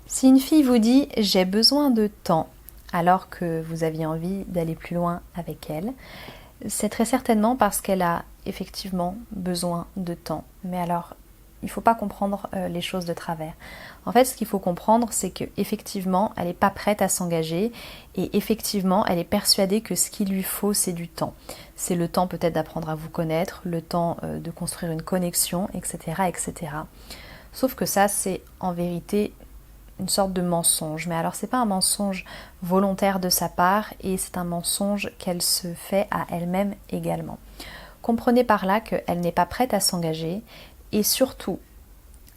Si une fille vous dit « j'ai besoin de temps » alors que vous aviez envie d'aller plus loin avec elle, c'est très certainement parce qu'elle a effectivement besoin de temps. Mais alors, il ne faut pas comprendre les choses de travers. En fait, ce qu'il faut comprendre, c'est qu'effectivement, elle n'est pas prête à s'engager et effectivement, elle est persuadée que ce qu'il lui faut, c'est du temps. C'est le temps peut-être d'apprendre à vous connaître, le temps de construire une connexion, etc., etc. Sauf que ça, c'est en vérité une sorte de mensonge. Mais alors, c'est pas un mensonge volontaire de sa part et c'est un mensonge qu'elle se fait à elle-même également. Comprenez par là qu'elle n'est pas prête à s'engager et surtout,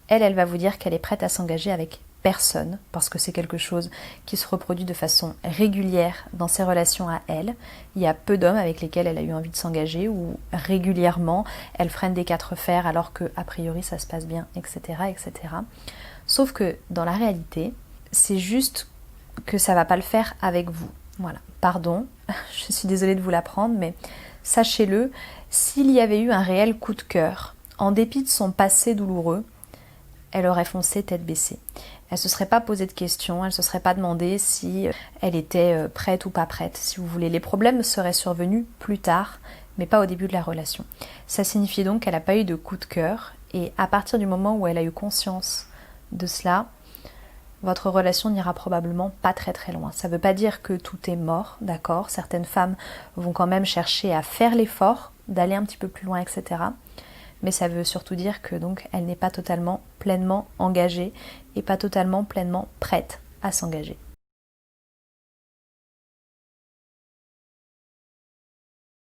elle va vous dire qu'elle est prête à s'engager avec personne parce que c'est quelque chose qui se reproduit de façon régulière dans ses relations à elle. Il y a peu d'hommes avec lesquels elle a eu envie de s'engager ou régulièrement elle freine des quatre fers alors que a priori ça se passe bien, etc., etc. Sauf que dans la réalité, c'est juste que ça va pas le faire avec vous. Voilà. Pardon, je suis désolée de vous l'apprendre, mais sachez-le, s'il y avait eu un réel coup de cœur, en dépit de son passé douloureux, elle aurait foncé tête baissée. Elle ne se serait pas posé de questions, elle ne se serait pas demandé si elle était prête ou pas prête, si vous voulez. Les problèmes seraient survenus plus tard, mais pas au début de la relation. Ça signifie donc qu'elle n'a pas eu de coup de cœur, et à partir du moment où elle a eu conscience de cela, votre relation n'ira probablement pas très très loin. Ça ne veut pas dire que tout est mort, d'accord ? Certaines femmes vont quand même chercher à faire l'effort, d'aller un petit peu plus loin, etc. Mais ça veut surtout dire que donc elle n'est pas totalement pleinement engagée et pas totalement pleinement prête à s'engager.